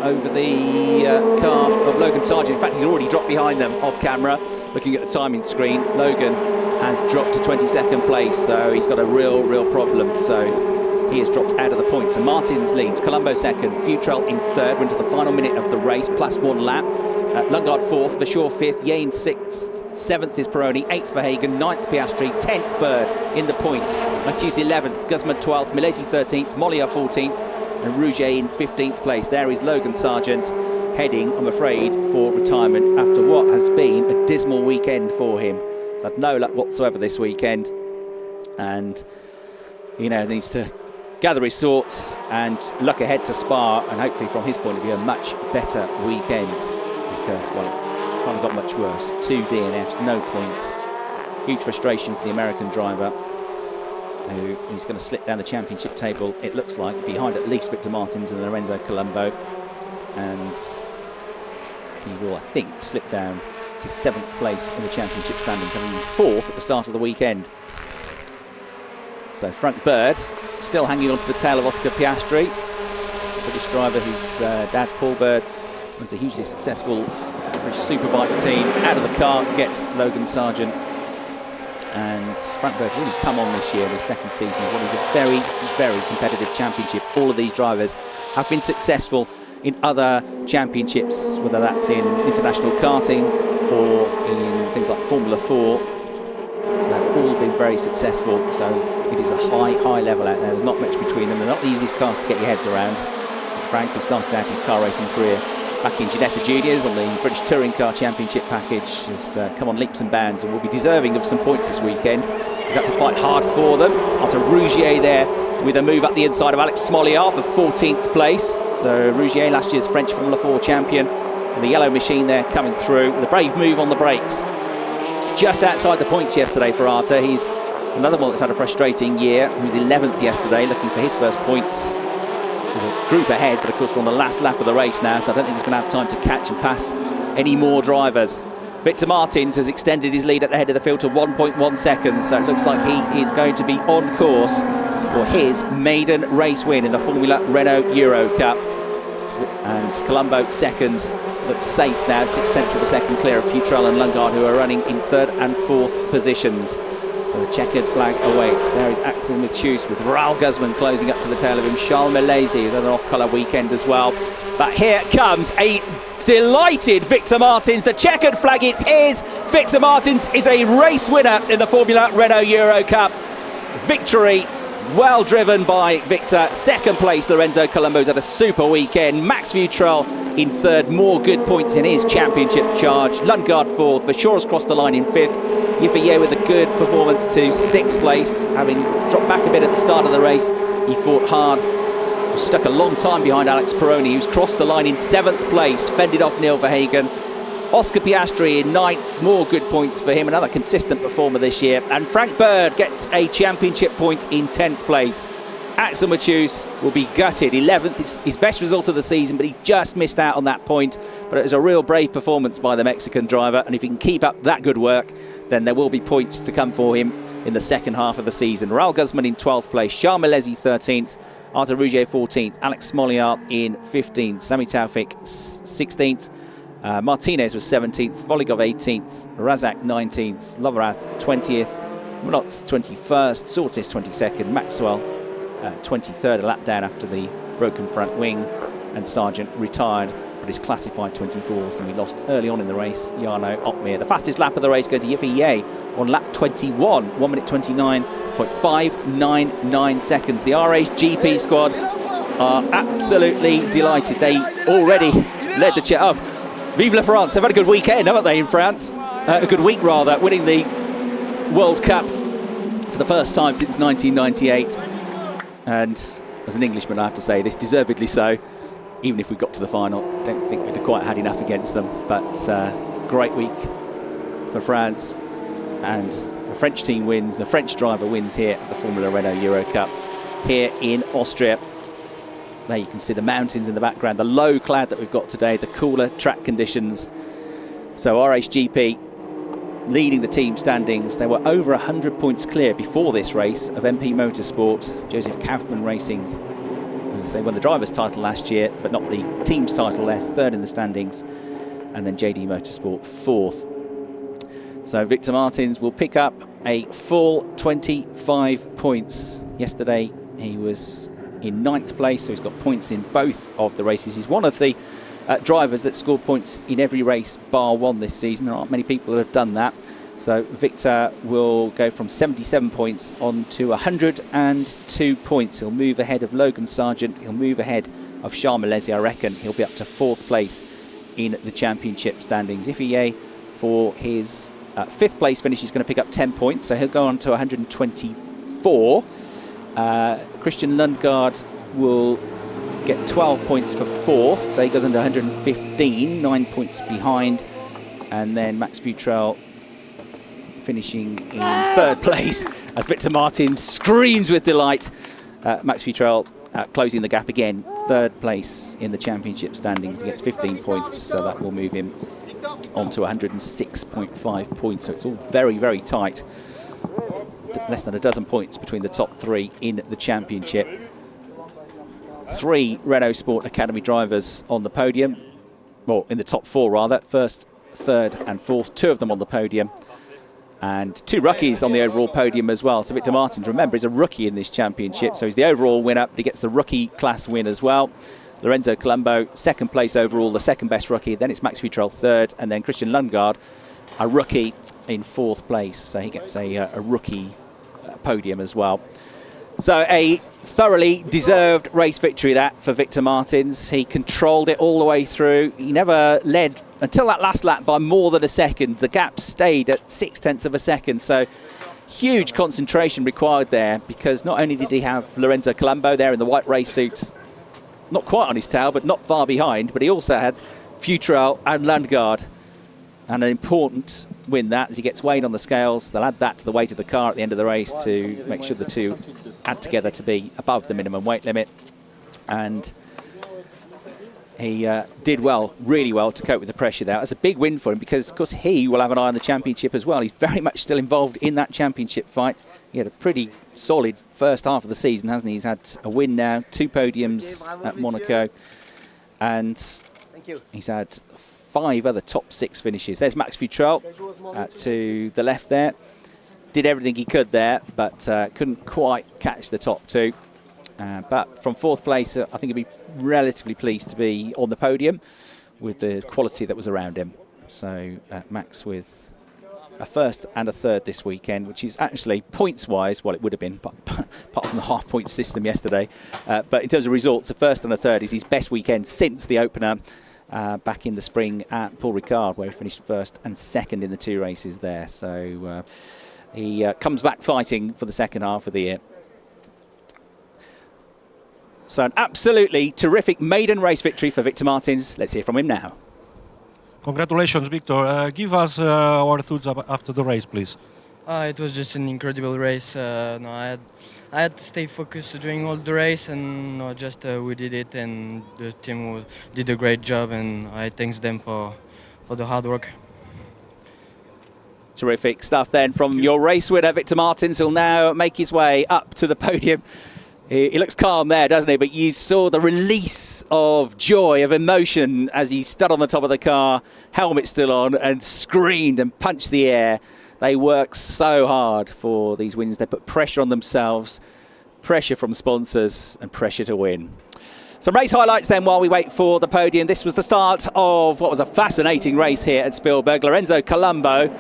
over the car of Logan Sargent. In fact, he's already dropped behind them off camera. Looking at the timing screen, Logan has dropped to 22nd place, so he's got a real problem. So he has dropped out of the points. So Martins leads, Colombo 2nd, Futrell in 3rd. We're into the final minute of the race, plus 1 lap. Lundgaard 4th, Verschoor 5th, Yain 6th, 7th is Peroni, 8th Verhagen, 9th Piastri, 10th Bird in the points. Matthews 11th, Guzman 12th, Milesi 13th, Mollier 14th, and Rouget in 15th place. There is Logan Sargent, heading, I'm afraid, for retirement after what has been a dismal weekend for him. He's had no luck whatsoever this weekend, and needs to gather his thoughts and look ahead to Spa, and hopefully from his point of view a much better weekend, because, well, it can't have got much worse. 2 DNFs, no points. Huge frustration for the American driver, who is going to slip down the championship table, it looks like, behind at least Victor Martins and Lorenzo Colombo. And he will, I think, slip down to 7th place in the championship standings, having been 4th at the start of the weekend. So Frank Bird still hanging on to the tail of Oscar Piastri, British driver whose dad, Paul Bird, runs a hugely successful British superbike team. Out of the car gets Logan Sargent. And Frank Bird really come on this year, the second season of what is a very competitive championship. All of these drivers have been successful in other championships, whether that's in international karting or in things like Formula 4. They've all been very successful, so it is a high level out there. There's not much between them. They're not the easiest cars to get your heads around. Frank, who started out his car racing career back in Ginetta Juniors on the British Touring Car Championship package, has come on leaps and bounds and will be deserving of some points this weekend. He's had to fight hard for them. Onto Rougier there with a move up the inside of Alex Smoliar for 14th place. So Rougier, last year's French Formula 4 champion, and the yellow machine there coming through with a brave move on the brakes. Just outside the points yesterday for Arta. He's another one that's had a frustrating year. He was 11th yesterday, looking for his first points. There's a group ahead, but of course we're on the last lap of the race now, so I don't think he's going to have time to catch and pass any more drivers. Victor Martins has extended his lead at the head of the field to 1.1 seconds, so it looks like he is going to be on course for his maiden race win in the Formula Renault Eurocup. And Colombo second looks safe now, 0.6 of a second clear of Futrell and Lundgaard, who are running in third and fourth positions. So the checkered flag awaits. There is Axel Matus with Raul Guzman closing up to the tail of him. Charles Milesi has had an off-colour weekend as well. But here comes a delighted Victor Martins. The checkered flag is his. Victor Martins is a race winner in the Formula Renault Eurocup. Victory well driven by Victor. Second place, Lorenzo Colombo's had a super weekend. Max Futrell in third, more good points in his championship charge. Lundgaard fourth, Verschoor has crossed the line in fifth. Yifeye with a good performance to sixth place, having dropped back a bit at the start of the race. He fought hard, was stuck a long time behind Alex Peroni, who's crossed the line in seventh place, fended off Neil Verhagen. Oscar Piastri in ninth, more good points for him, another consistent performer this year. And Frank Bird gets a championship point in 10th place. Axel Matus will be gutted. 11th, it's his best result of the season, but he just missed out on that point. But it was a real brave performance by the Mexican driver, and if he can keep up that good work, then there will be points to come for him in the second half of the season. Raul Guzman in 12th place, Charles Milesi 13th, Arthur Rougier 14th, Alex Smoliar in 15th, Sami Taufik 16th, Martinez was 17th, Voligov 18th, Razak 19th, Loverath 20th, Minot's 21st, Sortis 22nd, Maxwell 23rd, a lap down after the broken front wing, and Sargent retired but is classified 24th, and we lost early on in the race Jarno Opmeer. The fastest lap of the race go to Yifeye on lap 21, 1 minute 29.599 seconds. The RHGP squad are absolutely delighted. They already led the chat. Vive la France. They've had a good weekend, haven't they, in France? A good week, rather, winning the World Cup for the first time since 1998. And as an Englishman, I have to say this, deservedly so. Even if we got to the final, don't think we'd have quite had enough against them. But great week for France. And the French team wins, the French driver wins here at the Formula Renault Eurocup here in Austria. There you can see the mountains in the background, the low cloud that we've got today, the cooler track conditions. So RHGP leading the team standings. They were over 100 points clear before this race of MP Motorsport. Joseph Kaufmann Racing, as I say, won the driver's title last year, but not the team's title. They're third in the standings. And then JD Motorsport fourth. So Victor Martins will pick up a full 25 points. Yesterday he was in 9th place, so he's got points in both of the races. He's one of the drivers that scored points in every race bar one this season. There aren't many people who have done that. So Victor will go from 77 points on to 102 points. He'll move ahead of Logan Sargent. He'll move ahead of Charles Milesi, I reckon. He'll be up to 4th place in the championship standings. Yifeye, for his 5th place finish, he's going to pick up 10 points, so he'll go on to 124. Christian Lundgaard will get 12 points for 4th, so he goes under 115, 9 points behind. And then Max Futrell finishing in 3rd place as Victor Martins screams with delight. Max Futrell closing the gap again, 3rd place in the championship standings. He gets 15 points, so that will move him on to 106.5 points. So it's all very, very tight. Less than a dozen points between the top 3 in the championship. 3 Renault Sport Academy drivers on the podium, well, in the top 4 rather, 1st, 3rd and 4th, 2 of them on the podium, and 2 rookies on the overall podium as well. So Victor Martins, remember, is a rookie in this championship, so he's the overall winner, but he gets the rookie class win as well. Lorenzo Colombo, 2nd place overall, the 2nd best rookie. Then it's Max Futrell 3rd, and then Christian Lundgaard, a rookie, in 4th place, so he gets a rookie podium as well. So a thoroughly deserved race victory that for Victor Martins. He controlled it all the way through. He never led until that last lap by more than a second. The gap stayed at 0.6 of a second. So huge concentration required there, because not only did he have Lorenzo Colombo there in the white race suit, not quite on his tail, but not far behind, but he also had Futrell and Landgaard. And an important win that, as he gets weighed on the scales. They'll add that to the weight of the car at the end of the race to make sure the two add together to be above the minimum weight limit. And he did well, really well, to cope with the pressure there. That's a big win for him, because, of course, he will have an eye on the championship as well. He's very much still involved in that championship fight. He had a pretty solid first half of the season, hasn't he? He's had a win now, 2 podiums at Monaco, and he's had 5 other top 6 finishes. There's Max Futrell to the left there. Did everything he could there, but couldn't quite catch the top 2. But from 4th place, I think he'd be relatively pleased to be on the podium with the quality that was around him. So Max with a 1st and a 3rd this weekend, which is actually points-wise, well, it would have been, but apart from the half-point system yesterday. But in terms of results, a 1st and a 3rd is his best weekend since the opener back in the spring at Paul Ricard, where he finished 1st and 2nd in the 2 races there. So he comes back fighting for the second half of the year. So an absolutely terrific maiden race victory for Victor Martins. Let's hear from him now. Congratulations, Victor. Give us our thoughts after the race, please. It was just an incredible race. No, I had to stay focused during all the race, and no, just we did it, and the team did a great job, and I thank them for the hard work. Terrific stuff then from your race winner, Victor Martins, who'll now make his way up to the podium. He looks calm there, doesn't he? But you saw the release of joy, of emotion, as he stood on the top of the car, helmet still on, and screamed and punched the air. They work so hard for these wins. They put pressure on themselves, pressure from sponsors, and pressure to win. Some race highlights then while we wait for the podium. This was the start of what was a fascinating race here at Spielberg. Lorenzo Colombo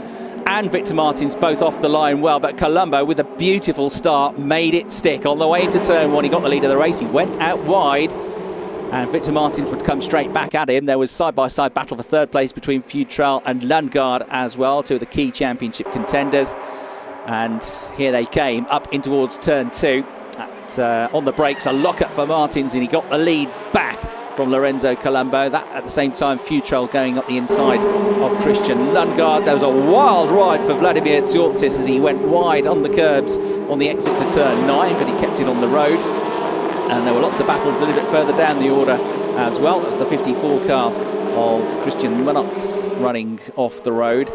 and Victor Martins both off the line well, but Colombo with a beautiful start made it stick. On the way into turn 1, he got the lead of the race. He went out wide, and Victor Martins would come straight back at him. There was side-by-side battle for 3rd place between Futrell and Landgaard as well, 2 of the key championship contenders. And here they came up in towards turn 2. On the brakes, a lock-up for Martins, and he got the lead back from Lorenzo Colombo. That at the same time, Futrell going up the inside of Christian Landgaard. There was a wild ride for Vladimir Tsiortsis as he went wide on the curbs on the exit to turn 9, but he kept it on the road. And there were lots of battles a little bit further down the order as well. That was the 54 car of Christian Munotz running off the road.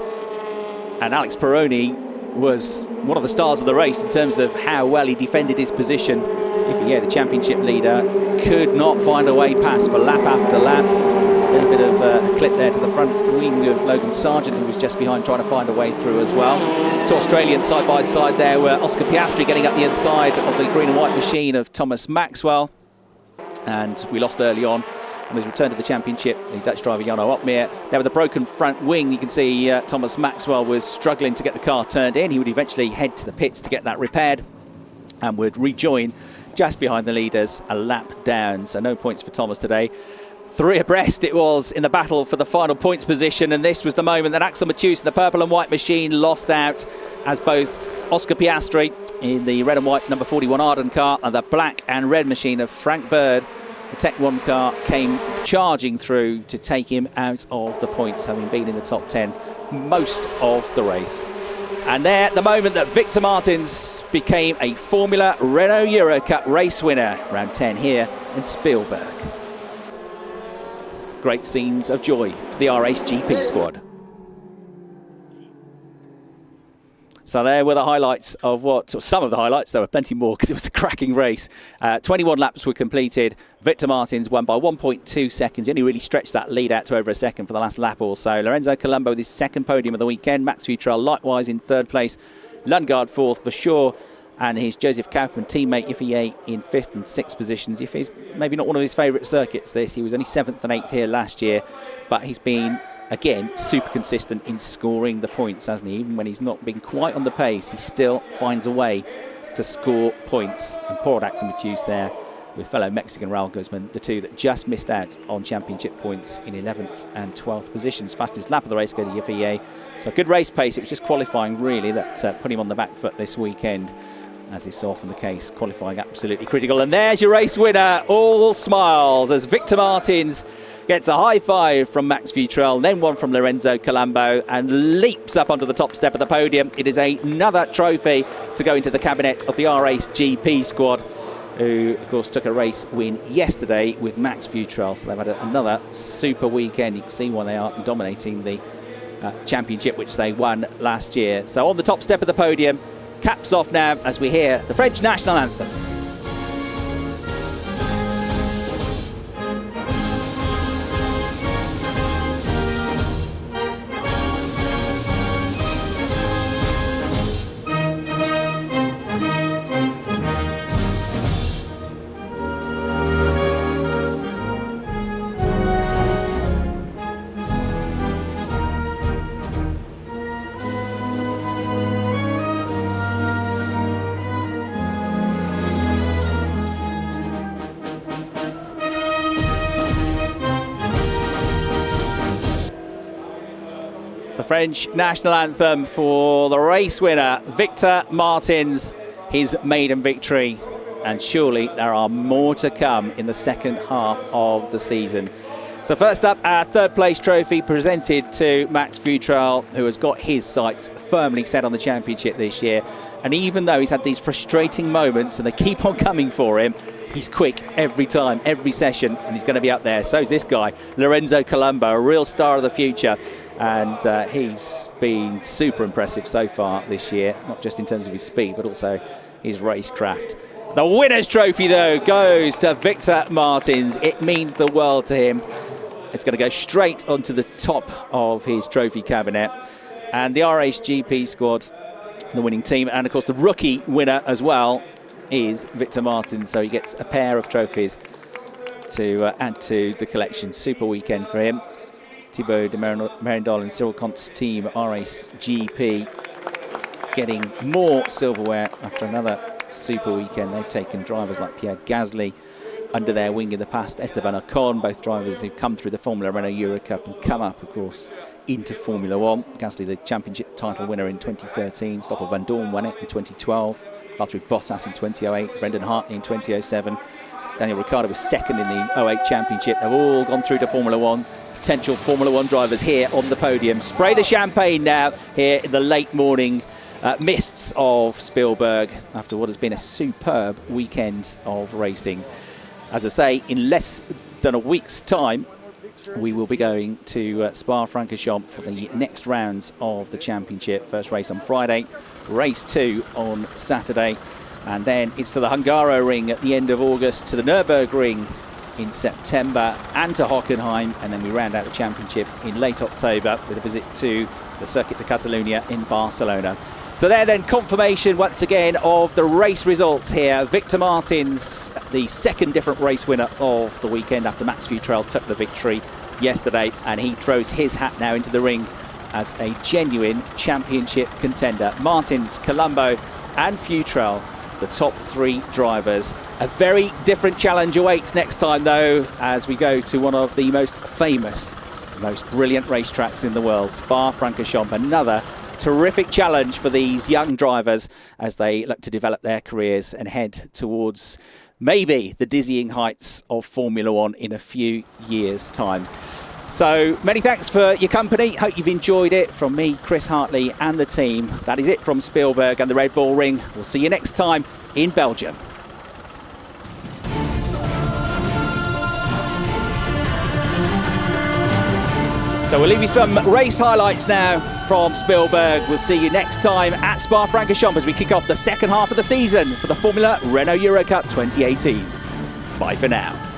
And Alex Peroni was one of the stars of the race in terms of how well he defended his position. The championship leader could not find a way past for lap after lap. A little bit of a clip there to the front wing of Logan Sargent, who was just behind trying to find a way through as well. 2 Australians side by side there were Oscar Piastri getting up the inside of the green and white machine of Thomas Maxwell. And we lost early on on his return to the championship, the Dutch driver Jarno Opmeer. There with a broken front wing, you can see Thomas Maxwell was struggling to get the car turned in. He would eventually head to the pits to get that repaired and would rejoin just behind the leaders a lap down. So no points for Thomas today. 3 abreast it was in the battle for the final points position, and this was the moment that Axel Mathieusen, the purple and white machine, lost out, as both Oscar Piastri in the red and white number 41 Arden car and the black and red machine of Frank Bird, the Tech 1 car, came charging through to take him out of the points, having been in the top 10 most of the race. And there, the moment that Victor Martins became a Formula Renault Eurocup race winner, round 10 here in Spielberg. Great scenes of joy for the RHGP squad. So there were the highlights of or some of the highlights. There were plenty more because it was a cracking race. 21 laps were completed. Victor Martins won by 1.2 seconds. He only really stretched that lead out to over a second for the last lap or so. Lorenzo Colombo with his 2nd podium of the weekend. Max Futrell likewise in 3rd place. Landgaard 4th for sure. And his Joseph Kaufmann teammate Yifei in 5th and 6th positions. Yifei's maybe not one of his favourite circuits this. He was only 7th and 8th here last year. But he's been, again, super consistent in scoring the points, hasn't he? Even when he's not been quite on the pace, he still finds a way to score points. And poor Axel there with fellow Mexican Raul Guzman, the two that just missed out on championship points in 11th and 12th positions. Fastest lap of the race go to Yafie. So a good race pace. It was just qualifying really that put him on the back foot this weekend, as is so often the case. Qualifying absolutely critical. And there's your race winner, all smiles, as Victor Martins gets a high five from Max Futrell, then one from Lorenzo Colombo, and leaps up onto the top step of the podium. It is another trophy to go into the cabinet of the R-Ace GP squad, who, of course, took a race win yesterday with Max Futrell. So they've had another super weekend. You can see why they are dominating the championship, which they won last year. So on the top step of the podium, caps off now as we hear the French national anthem. The French national anthem for the race winner, Victor Martins, his maiden victory. And surely there are more to come in the second half of the season. So first up, our third place trophy presented to Max Futrell, who has got his sights firmly set on the championship this year. And even though he's had these frustrating moments and they keep on coming for him, he's quick every time, every session, and he's going to be up there. So is this guy, Lorenzo Colombo, a real star of the future. And he's been super impressive so far this year, not just in terms of his speed, but also his racecraft. The winner's trophy, though, goes to Victor Martins. It means the world to him. It's going to go straight onto the top of his trophy cabinet. And the R-Ace GP squad, the winning team, and of course the rookie winner as well, is Victor Martins. So he gets a pair of trophies to add to the collection. Super weekend for him. Thibaut de Merendal and Cyril Comte's team, R-Ace GP, getting more silverware after another super weekend. They've taken drivers like Pierre Gasly under their wing in the past, Esteban Ocon, both drivers who've come through the Formula Renault Eurocup and come up, of course, into Formula One. Gasly, the championship title winner in 2013, Stoffel Van Dorn won it in 2012, Valtteri Bottas in 2008, Brendan Hartley in 2007, Daniel Ricciardo was second in the 08 championship. They've all gone through to Formula One. Potential Formula One drivers here on the podium. Spray the champagne now here in the late morning mists of Spielberg after what has been a superb weekend of racing. As I say, in less than a week's time, we will be going to Spa-Francorchamps for the next rounds of the championship. First race on Friday, race 2 on Saturday, and then it's to the Hungaroring at the end of August, to the Nürburgring in September, and to Hockenheim, and then we round out the championship in late October with a visit to the Circuit de Catalunya in Barcelona. So there then, confirmation once again of the race results here. Victor Martins, the second different race winner of the weekend after Max Futrell took the victory yesterday, and he throws his hat now into the ring as a genuine championship contender. Martins, Colombo and Futrell, the top 3 drivers. A very different challenge awaits next time, though, as we go to one of the most famous, most brilliant racetracks in the world, Spa-Francorchamps. Another terrific challenge for these young drivers as they look to develop their careers and head towards maybe the dizzying heights of Formula One in a few years' time. So many thanks for your company. Hope you've enjoyed it. From me, Chris Hartley, and the team, that is it from Spielberg and the Red Bull Ring. We'll see you next time in Belgium. So we'll leave you some race highlights now from Spielberg. We'll see you next time at Spa-Francorchamps as we kick off the second half of the season for the Formula Renault Eurocup 2018. Bye for now.